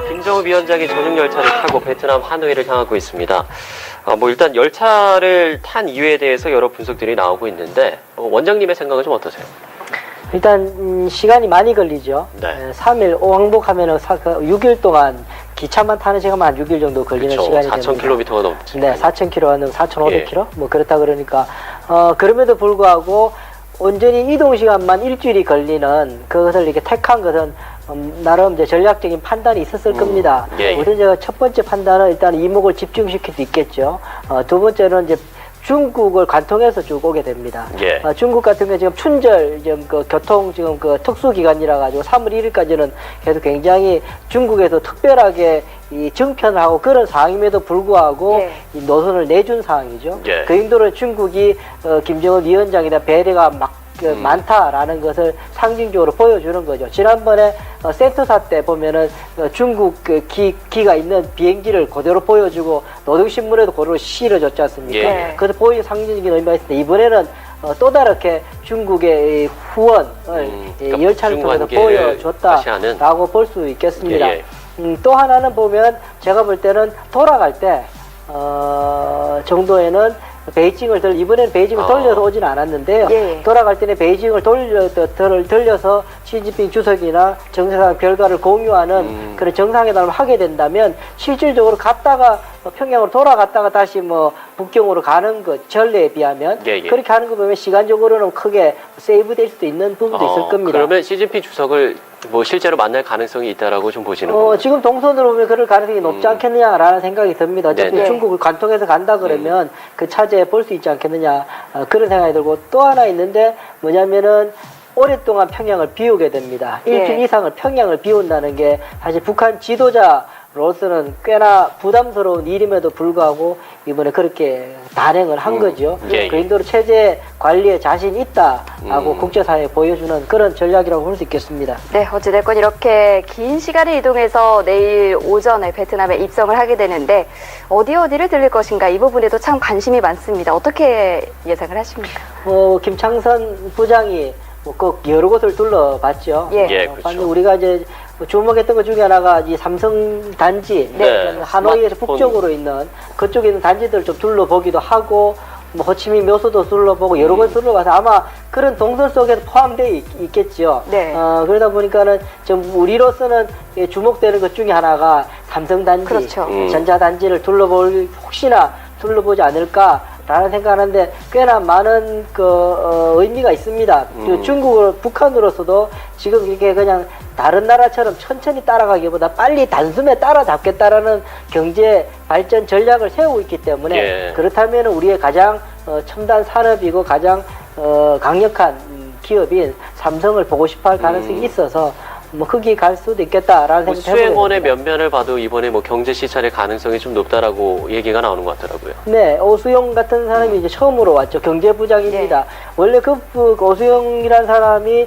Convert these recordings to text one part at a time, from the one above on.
김정은 위원장이 전용 열차를 타고 베트남 하노이를 향하고 있습니다. 일단 열차를 탄 이유에 대해서 여러 분석들이 나오고 있는데 원장님의 생각은 좀 어떠세요? 일단 시간이 많이 걸리죠. 네. 3일 왕복하면은 6일 동안 기차만 타는 시간만 한 6일 정도 걸리는 그쵸, 시간이 됩니다. 4,000km가 넘죠. 네, 4,000km는 4,500km? 예. 뭐 그렇다 그러니까 그럼에도 불구하고 온전히 이동 시간만 일주일이 걸리는 그것을 이렇게 택한 것은 나름 이제 전략적인 판단이 있었을 겁니다. 예, 예. 우선 제가 첫 번째 판단은 일단 이목을 집중시킬 수 있겠죠. 두 번째는 이제 중국을 관통해서 쭉 오게 됩니다. 예. 중국 같은 경우 지금 춘절 지금 교통 지금 특수 기간이라 가지고 3월 1일까지는 계속 굉장히 중국에서 특별하게 이 정편하고 그런 상황임에도 불구하고 예. 이 노선을 내준 상황이죠. 예. 그 정도로 중국이 김정은 위원장이나 배려가 많다라는 것을 상징적으로 보여주는 거죠. 지난번에 센터사 때 보면은 중국 기가 있는 비행기를 그대로 보여주고 노동신문에도 그대로 실어줬지 않습니까? 예. 그래서 보이는 상징적인 의미가 있습니다. 이번에는 또 다르게 중국의 후원을 그러니까 열차를 통해서 다시 하는. 보여줬다라고 볼 수 있겠습니다. 예, 또 하나는 보면 제가 볼 때는 돌아갈 때 정도에는 이번에는 베이징을 돌려서 오지는 않았는데요. 예. 돌아갈 때는 베이징을 돌려서 시진핑 주석이나 정상회담 결과를 공유하는 그런 정상회담을 하게 된다면 실질적으로 갔다가 평양으로 돌아갔다가 다시 북경으로 가는 것 전례에 비하면 예, 예. 그렇게 하는 거 보면 시간적으로는 크게 세이브될 수도 있는 부분도 있을 겁니다. 그러면 시진핑 주석을 실제로 만날 가능성이 있다라고 좀 보시는 건가요? 지금 동선으로 보면 그럴 가능성이 높지 않겠느냐라는 생각이 듭니다. 어차피 네네. 중국을 관통해서 간다 그러면 그 차제에 볼 수 있지 않겠느냐 그런 생각이 들고 또 하나 있는데 뭐냐면은 오랫동안 평양을 비우게 됩니다. 일주일 이상을 평양을 비운다는 게 사실 북한 지도자로서는 꽤나 부담스러운 일임에도 불구하고 이번에 그렇게 단행을 한 거죠. 예, 그 예. 인도로 체제 관리에 자신 있다라고 국제사회에 보여주는 그런 전략이라고 볼 수 있겠습니다. 네, 어찌됐건 이렇게 긴 시간을 이동해서 내일 오전에 베트남에 입성을 하게 되는데 어디를 들릴 것인가 이 부분에도 참 관심이 많습니다. 어떻게 예상을 하십니까? 김창선 부장이 꼭 여러 곳을 둘러봤죠. 예. 예, 그렇죠. 반면 우리가 이제 주목했던 것 중에 하나가 이 삼성 단지, 네. 하노이에서 스마트폰. 북쪽으로 있는 그쪽에 있는 단지들을 좀 둘러보기도 하고, 호치민 묘소도 둘러보고 여러 곳 둘러봐서 아마 그런 동선 속에 포함되어 있겠죠. 네. 그러다 보니까는 좀 우리로서는 주목되는 것 중에 하나가 삼성 단지, 그렇죠. 전자 단지를 혹시나 둘러보지 않을까. 라는 생각하는데 꽤나 많은 의미가 있습니다. 북한으로서도 지금 이게 그냥 다른 나라처럼 천천히 따라가기보다 빨리 단숨에 따라잡겠다라는 경제 발전 전략을 세우고 있기 때문에 예. 그렇다면 우리의 가장 첨단 산업이고 가장 강력한 기업인 삼성을 보고 싶어할 가능성이 있어서 흑이 갈 수도 있겠다라는 생각이 수행원의 면면을 봐도 이번에 경제 시찰의 가능성이 좀 높다라고 얘기가 나오는 것 같더라고요. 네, 오수영 같은 사람이 이제 처음으로 왔죠. 경제부장입니다. 원래 오수영이라는 사람이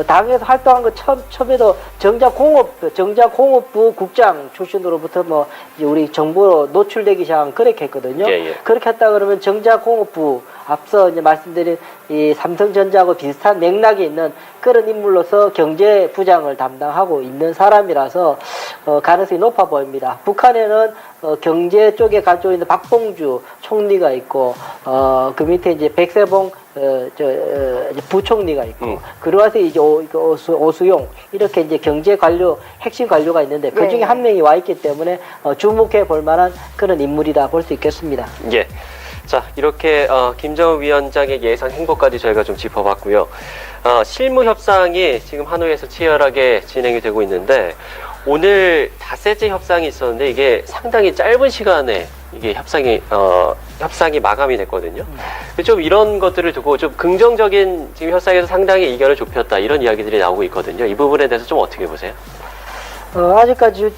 당에서 활동한 거 처음에도 정자공업부 국장 출신으로부터 이제 우리 정부로 노출되기 시작한 그렇게 했거든요. 예, 예. 그렇게 했다 그러면 정자공업부 앞서 이제 말씀드린 이 삼성전자하고 비슷한 맥락이 있는 그런 인물로서 경제부장을 담당하고 있는 사람이라서 가능성이 높아 보입니다. 북한에는 경제 쪽에 가지고 있는 박봉주 총리가 있고 그 밑에 이제 백세봉 부총리가 있고 그리고 와서 이제 오수용 이렇게 이제 경제 관료 핵심 관료가 있는데 그 중에 네. 한 명이 와 있기 때문에 주목해 볼 만한 그런 인물이다 볼 수 있겠습니다. 예. 자, 이렇게 김정은 위원장의 예상 행보까지 저희가 좀 짚어봤고요. 실무 협상이 지금 하노이에서 치열하게 진행이 되고 있는데 오늘 닷새째 협상이 있었는데 이게 상당히 짧은 시간에 이게 협상이 마감이 됐거든요. 좀 이런 것들을 두고 좀 긍정적인 지금 협상에서 상당히 이견을 좁혔다 이런 이야기들이 나오고 있거든요. 이 부분에 대해서 좀 어떻게 보세요? 아직까지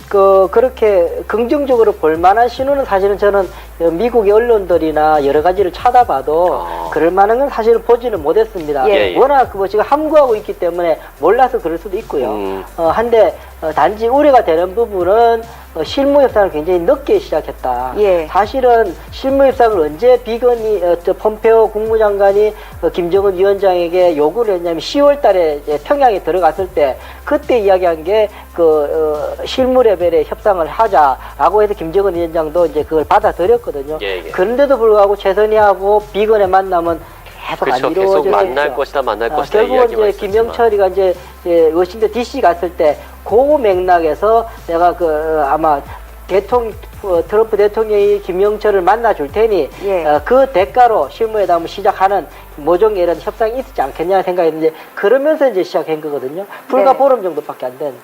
그렇게 긍정적으로 볼 만한 신호는 사실은 저는 미국의 언론들이나 여러 가지를 찾아봐도 그럴 만한 건 사실 보지는 못했습니다. 예. 워낙 뭐 지금 함구하고 있기 때문에 몰라서 그럴 수도 있고요. 한데 단지 우려가 되는 부분은 실무 협상을 굉장히 늦게 시작했다. 예. 사실은 실무 협상을 언제 비건이 폼페오 국무장관이 김정은 위원장에게 요구를 했냐면 10월 달에 평양에 들어갔을 때 그때 이야기한 게 실무 레벨의 협상을 하자라고 해서 김정은 위원장도 이제 그걸 받아들였거든요. 예. 그런데도 불구하고 최선희하고 비건의 만남은 계속 안 그렇죠. 이루어졌죠. 계속 만날 것이다, 만날 것이다 결국은 이야기만 이제 김영철이가 이제 워싱턴 DC 갔을 때 그 맥락에서 내가 아마 트럼프 대통령이 김영철을 만나줄 테니 예. 그 대가로 실무회담을 시작하는 모종의 이런 협상이 있지 않겠냐 생각했는데 그러면서 이제 시작한 거거든요. 불과 네. 보름 정도밖에 안 된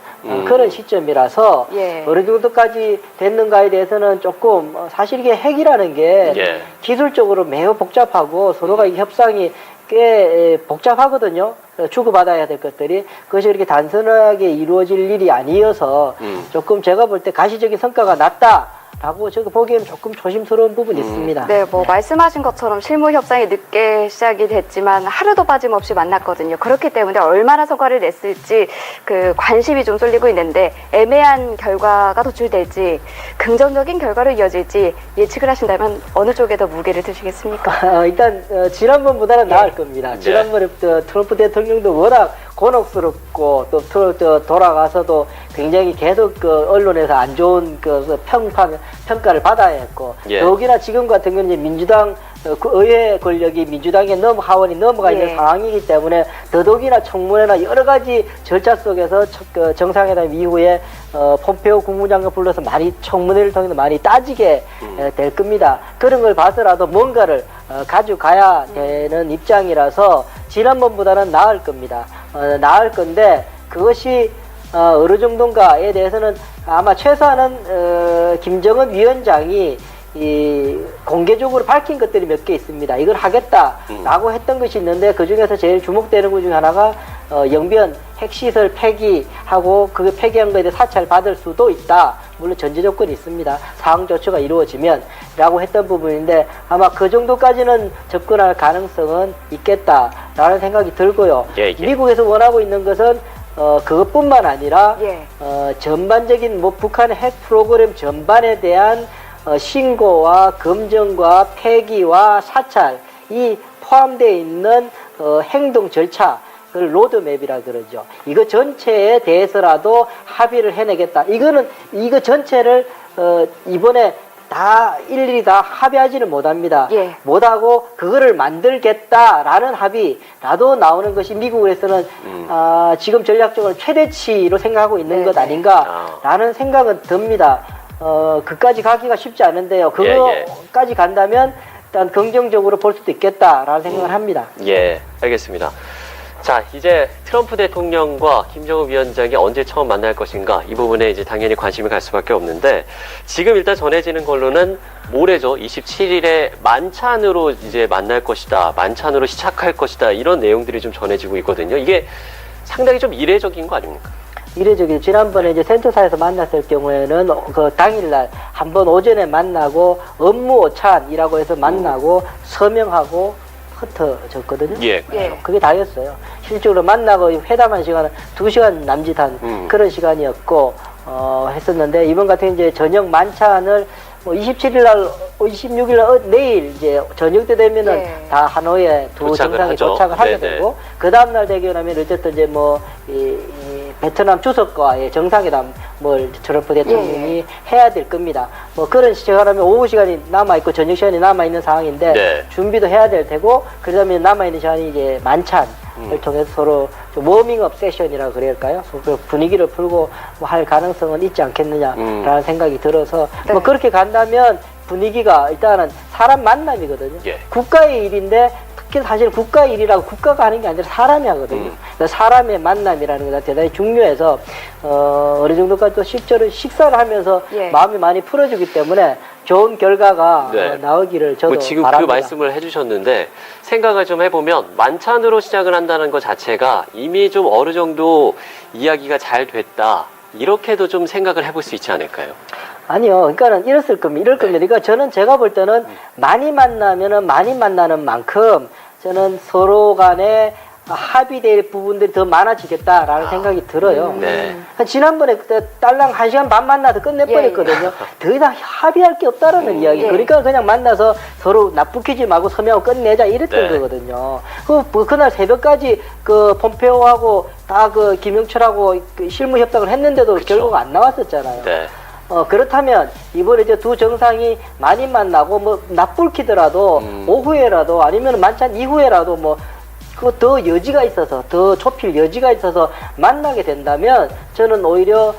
그런 시점이라서 예. 어느 정도까지 됐는가에 대해서는 조금 사실 이게 핵이라는 게 예. 기술적으로 매우 복잡하고 서로가 이 협상이 꽤 복잡하거든요. 주고받아야 될 것들이 그것이 그렇게 단순하게 이루어질 일이 아니어서 조금 제가 볼 때 가시적인 성과가 났다라고 제가 보기에는 조금 조심스러운 부분이 있습니다. 네, 뭐 말씀하신 것처럼 실무 협상이 늦게 시작이 됐지만 하루도 빠짐없이 만났거든요. 그렇기 때문에 얼마나 성과를 냈을지 그 관심이 좀 쏠리고 있는데 애매한 결과가 도출될지 긍정적인 결과로 이어질지 예측을 하신다면 어느 쪽에 더 무게를 두시겠습니까? 일단 지난번보다는 나을 겁니다. 지난번에 트럼프 대통령도 워낙 곤혹스럽고 또 돌아가서도 굉장히 계속 언론에서 안 좋은 평가를 받아야 했고 더욱이나 지금 같은 경우는 민주당 의회 권력이 민주당의 하원이 넘어가 있는 상황이기 때문에 더더욱이나 청문회나 여러 가지 절차 속에서 정상회담 이후에 폼페오 국무장관 불러서 많이 청문회를 통해서 많이 따지게 될 겁니다. 그런 걸 봐서라도 뭔가를 가져가야 되는 입장이라서 지난번보다는 나을 겁니다. 나을 건데 그것이 어느 정도인가에 대해서는 아마 최소한은 김정은 위원장이 공개적으로 밝힌 것들이 몇 개 있습니다. 이걸 하겠다라고 했던 것이 있는데 그 중에서 제일 주목되는 것 중에 하나가 영변 핵시설 폐기하고 그 폐기한 것에 대해 사찰 받을 수도 있다. 물론 전제 조건이 있습니다. 사항 조처가 이루어지면 라고 했던 부분인데 아마 그 정도까지는 접근할 가능성은 있겠다라는 생각이 들고요. 미국에서 원하고 있는 것은 그것뿐만 아니라 전반적인 북한의 핵 프로그램 전반에 대한 신고와 검증과 폐기와 사찰이 포함되어 있는 행동 절차 그걸 로드맵이라 그러죠. 이거 전체에 대해서라도 합의를 해내겠다. 이거 전체를 이번에 다 일일이 다 합의하지는 못합니다. 못하고 그거를 만들겠다라는 합의라도 나오는 것이 미국에서는 지금 전략적으로 최대치로 생각하고 있는 것 아닌가라는 생각은 듭니다. 그까지 가기가 쉽지 않은데요. 그거까지 간다면 일단 긍정적으로 볼 수도 있겠다라는 생각을 합니다. 예, 알겠습니다. 자, 이제 트럼프 대통령과 김정은 위원장이 언제 처음 만날 것인가 이 부분에 이제 당연히 관심이 갈 수밖에 없는데 지금 일단 전해지는 걸로는 모레죠. 27일에 만찬으로 이제 만날 것이다. 만찬으로 시작할 것이다. 이런 내용들이 좀 전해지고 있거든요. 이게 상당히 좀 이례적인 거 아닙니까? 이례적이죠. 지난번에 이제 센터사에서 만났을 경우에는 그 당일날 한번 오전에 만나고 업무 오찬이라고 해서 만나고 서명하고 흩어졌거든요. 그게 다였어요. 실질적으로 만나고 회담한 시간은 2시간 남짓한 그런 시간이었고 했었는데 이번 같은 이제 저녁 만찬을 27일날, 26일날 내일 이제 저녁 때 되면은 다 하노이에 두 정상이 도착을 하게 되고 그 다음날 되게 되면 어쨌든 이제 베트남 주석과의 정상회담을 트럼프 대통령이 해야 될 겁니다. 그런 시간하면 오후 시간이 남아있고 저녁 시간이 남아있는 상황인데 준비도 해야 될 테고 그 다음에 남아있는 시간이 이제 만찬을 통해서 서로 워밍업 세션이라고 그럴까요? 분위기를 풀고 할 가능성은 있지 않겠느냐라는 생각이 들어서 그렇게 간다면 분위기가 일단은 사람 만남이거든요. 국가의 일인데 특히 사실 국가의 일이라고 국가가 하는 게 아니라 사람이 하거든요. 그래서 사람의 만남이라는 게 대단히 중요해서 어느 정도까지 또 실제로 식사를 하면서 마음이 많이 풀어지기 때문에 좋은 결과가 나오기를 저도 지금 바랍니다. 그 말씀을 해주셨는데 생각을 좀 해보면 만찬으로 시작을 한다는 것 자체가 이미 좀 어느 정도 이야기가 잘 됐다. 이렇게도 좀 생각을 해볼 수 있지 않을까요? 아니요. 그러니까는 이럴 겁니다. 그러니까 저는 제가 볼 때는 많이 만나면은 많이 만나는 만큼 저는 서로 간에 합의될 부분들이 더 많아지겠다라는 생각이 들어요. 네. 지난번에 그때 딸랑 1시간 반 만나서 끝내버렸거든요. 더 이상 합의할 게 없다라는 이야기. 예. 그러니까 그냥 만나서 서로 나쁘키지 말고 서명하고 끝내자 이랬던 네. 거거든요. 그날 새벽까지 그 폼페오하고 다 그 김영철하고 그 실무 협상을 했는데도 그쵸. 결국 안 나왔었잖아요. 네. 그렇다면 이번에 이제 두 정상이 많이 만나고 뭐 낮불키더라도 오후에라도 아니면 만찬 이후에라도 뭐 그 더 여지가 있어서 더 좁힐 여지가 있어서 만나게 된다면 저는 오히려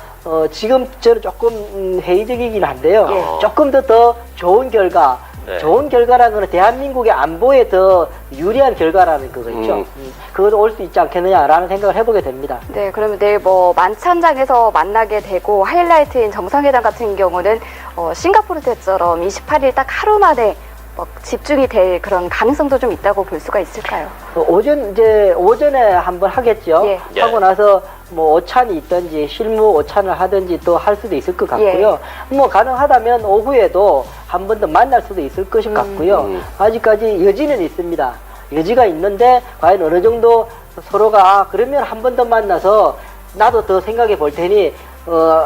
지금 저는 조금 회의적이긴 한데요. 예. 조금 더 좋은 결과 네. 좋은 결과라는 건 대한민국의 안보에 더 유리한 결과라는 거겠죠. 그것도 올 수 있지 않겠느냐라는 생각을 해보게 됩니다. 네, 그러면 내일 뭐 만찬장에서 만나게 되고 하이라이트인 정상회담 같은 경우는 싱가포르 때처럼 28일 딱 하루 만에 집중이 될 그런 가능성도 좀 있다고 볼 수가 있을까요? 오전에 한번 하겠죠. 예. 하고 나서 뭐 오찬이 있든지 실무 오찬을 하든지 또 할 수도 있을 것 같고요. 뭐 가능하다면 오후에도 한 번 더 만날 수도 있을 것 같고요. 아직까지 여지는 있습니다. 여지가 있는데 과연 어느 정도 서로가 그러면 한 번 더 만나서 나도 더 생각해 볼 테니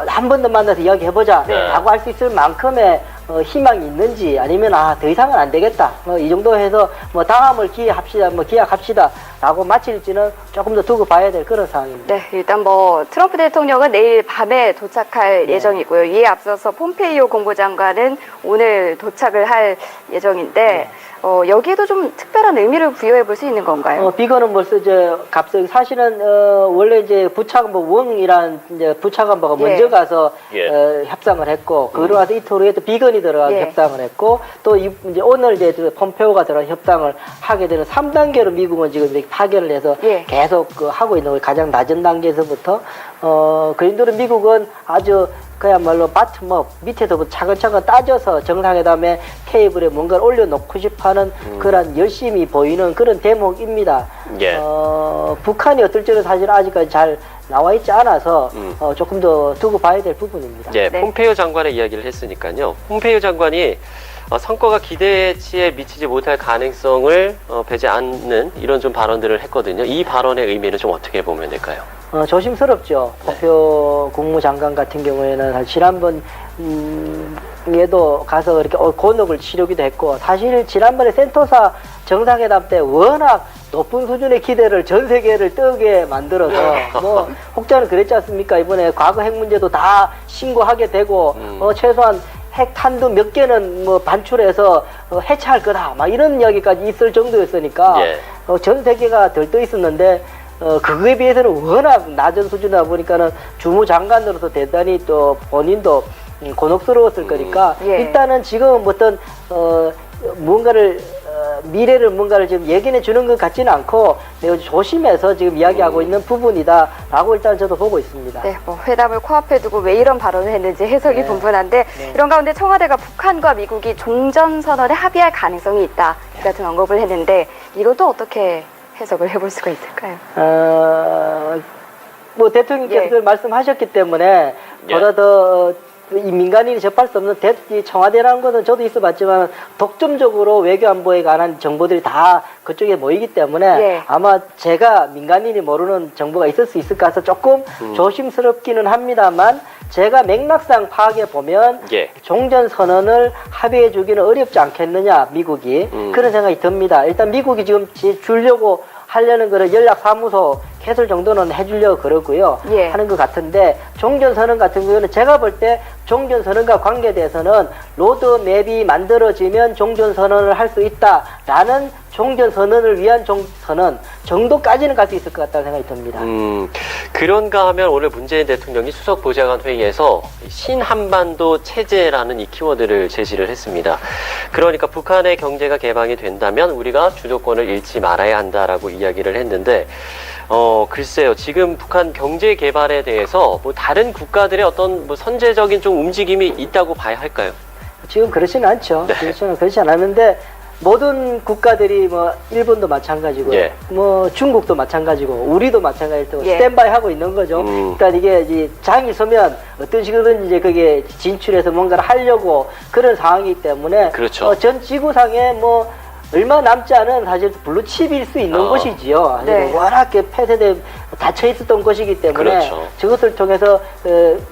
한 번 더 만나서 이야기해보자 라고 할 수 있을 만큼의 희망이 있는지 아니면 더 이상은 안 되겠다 이 정도 해서 뭐 다음을 기약합시다 라고 마칠지는 조금 더 두고 봐야 될 그런 상황입니다. 네, 일단 뭐 트럼프 대통령은 내일 밤에 도착할 예정이고요. 이에 앞서서 폼페이오 국무장관은 오늘 도착을 할 예정인데 여기에도 좀 특별한 의미를 부여해 볼 수 있는 건가요? 비건은 벌써 갑자기 사실은 원래 이제 부차관보 웡이란 이제 부차관보가 먼저 가서 협상을 했고 그러고 이틀 후에 또 비건이 들어가서 협상을 했고 또 이제 오늘 이제 폼페오가 들어가서 협상을 하게 되는 3단계로 미국은 지금 이렇게 파견을 해서 계속 하고 있는 거예요. 가장 낮은 단계에서부터 그런대로 미국은 아주 그야말로 바텀업 밑에서부터 차근차근 따져서 정상회담에 테이블에 뭔가를 올려놓고 싶어하는 그런 열심히 보이는 그런 대목입니다. 예. 북한이 어떨지는 사실 아직까지 잘 나와 있지 않아서 조금 더 두고 봐야 될 부분입니다. 예, 네. 폼페이오 장관의 이야기를 했으니까요. 폼페이오 장관이 성과가 기대치에 미치지 못할 가능성을 배제 않는 이런 좀 발언들을 했거든요. 이 발언의 의미는 좀 어떻게 보면 될까요? 조심스럽죠. 폼페오 국무장관 같은 경우에는 사실 지난번 에도 가서 이렇게 곤혹을 치르기도 했고 사실 지난번에 센토사 정상회담 때 워낙 높은 수준의 기대를 전 세계를 뜨게 만들어서 뭐 혹자는 그랬지 않습니까? 이번에 과거 핵 문제도 다 신고하게 되고 최소한 핵탄두 몇 개는 뭐 반출해서 해체할 거다 막 이런 이야기까지 있을 정도였으니까 전 세계가 들떠 있었는데 그거에 비해서는 워낙 낮은 수준이다 보니까는 주무장관으로서 대단히 또 본인도 곤혹스러웠을 거니까 일단은 지금 어떤 뭔가를 미래를 뭔가를 지금 얘기해 주는 것 같지는 않고 매우 조심해서 지금 이야기하고 있는 부분이다라고 일단 저도 보고 있습니다. 네, 뭐 회담을 코앞에 두고 왜 이런 발언을 했는지 해석이 분분한데 이런 가운데 청와대가 북한과 미국이 종전 선언에 합의할 가능성이 있다 이 같은 언급을 했는데 이것도 어떻게 해석을 해볼 수가 있을까요? 뭐 대통령께서 말씀하셨기 때문에 보다 더 이 민간인이 접할 수 없는 이 청와대라는 것은 저도 있어봤지만 독점적으로 외교안보에 관한 정보들이 다 그쪽에 모이기 때문에 아마 제가 민간인이 모르는 정보가 있을 수 있을까 해서 조금 조심스럽기는 합니다만 제가 맥락상 파악해 보면 종전선언을 합의해 주기는 어렵지 않겠느냐 미국이 그런 생각이 듭니다. 일단 미국이 지금 주려고 하려는 거를 연락사무소 개설 정도는 해주려고 그러고요. 하는 것 같은데 종전선언 같은 경우는 제가 볼 때 종전선언과 관계돼서는 로드맵이 만들어지면 종전선언을 할 수 있다라는 종전선언을 위한 종선언 정도까지는 갈 수 있을 것 같다는 생각이 듭니다. 그런가 하면 오늘 문재인 대통령이 수석 보좌관 회의에서 신한반도 체제라는 이 키워드를 제시를 했습니다. 그러니까 북한의 경제가 개방이 된다면 우리가 주도권을 잃지 말아야 한다라고 이야기를 했는데 글쎄요. 지금 북한 경제 개발에 대해서 뭐 다른 국가들의 어떤 뭐 선제적인 좀 움직임이 있다고 봐야 할까요? 지금 그렇지는 않죠. 그렇지 않았는데 모든 국가들이 뭐 일본도 마찬가지고 예. 뭐 중국도 마찬가지고 우리도 마찬가지일 테고 예. 스탠바이 하고 있는 거죠. 그러니까 이게 이제 장이 서면 어떤 식으로든 이제 그게 진출해서 뭔가를 하려고 그런 상황이기 때문에 그렇죠. 전 지구상에 뭐 얼마 남지 않은 사실 블루칩일 수 있는 곳이지요. 네. 워낙 폐쇄돼 닫혀 있었던 곳이기 때문에 그렇죠. 저것을 통해서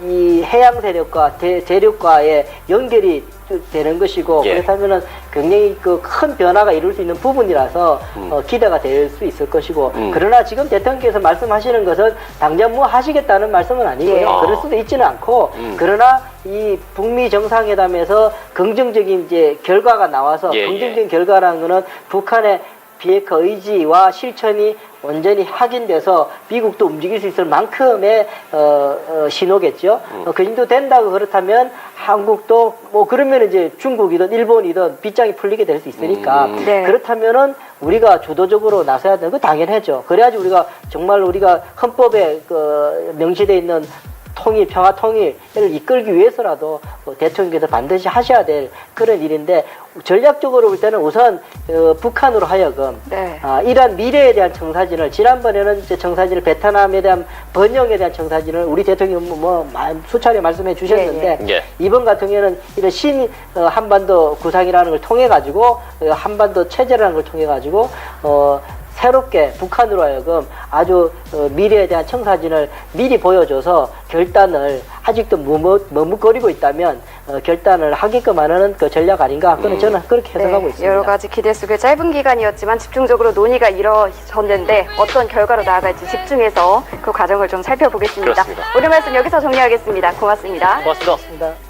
이 해양 세력과 대륙과의 연결이 되는 것이고 예. 그렇다면은 굉장히 그 큰 변화가 이룰 수 있는 부분이라서 기대가 될 수 있을 것이고 그러나 지금 대통령께서 말씀하시는 것은 당장 뭐 하시겠다는 말씀은 아니고요. 예. 그럴 수도 있지는 않고 그러나 이 북미 정상회담에서 긍정적인 이제 결과가 나와서 예, 긍정적인 결과라는 거는 북한의 비핵화 의지와 실천이 완전히 확인돼서 미국도 움직일 수 있을 만큼의 신호겠죠. 그 정도 된다고 그렇다면 한국도 뭐 그러면 이제 중국이든 일본이든 빗장이 풀리게 될 수 있으니까 네. 그렇다면은 우리가 주도적으로 나서야 되는 거 당연하죠. 그래야지 우리가 정말 우리가 헌법에 명시되어 있는 통일, 평화 통일을 이끌기 위해서라도 대통령께서 반드시 하셔야 될 그런 일인데 전략적으로 볼 때는 우선 북한으로 하여금 네. 이러한 미래에 대한 청사진을 지난번에는 이제 청사진을 베트남에 대한 번영에 대한 청사진을 우리 대통령 수차례 말씀해 주셨는데 예. 이번 같은 경우에는 이런 한반도 구상이라는 걸 통해 가지고 한반도 체제라는 걸 통해 가지고 새롭게 북한으로 하여금 아주 미래에 대한 청사진을 미리 보여줘서 결단을 아직도 머뭇거리고 있다면 결단을 하게끔 하는 그 전략 아닌가 그는 저는 그렇게 해석하고 있습니다. 여러 가지 기대 속에 짧은 기간이었지만 집중적으로 논의가 이루어졌는데 어떤 결과로 나아갈지 집중해서 그 과정을 좀 살펴보겠습니다. 그렇습니다. 오늘 말씀 여기서 정리하겠습니다. 고맙습니다. 고맙습니다. 고맙습니다.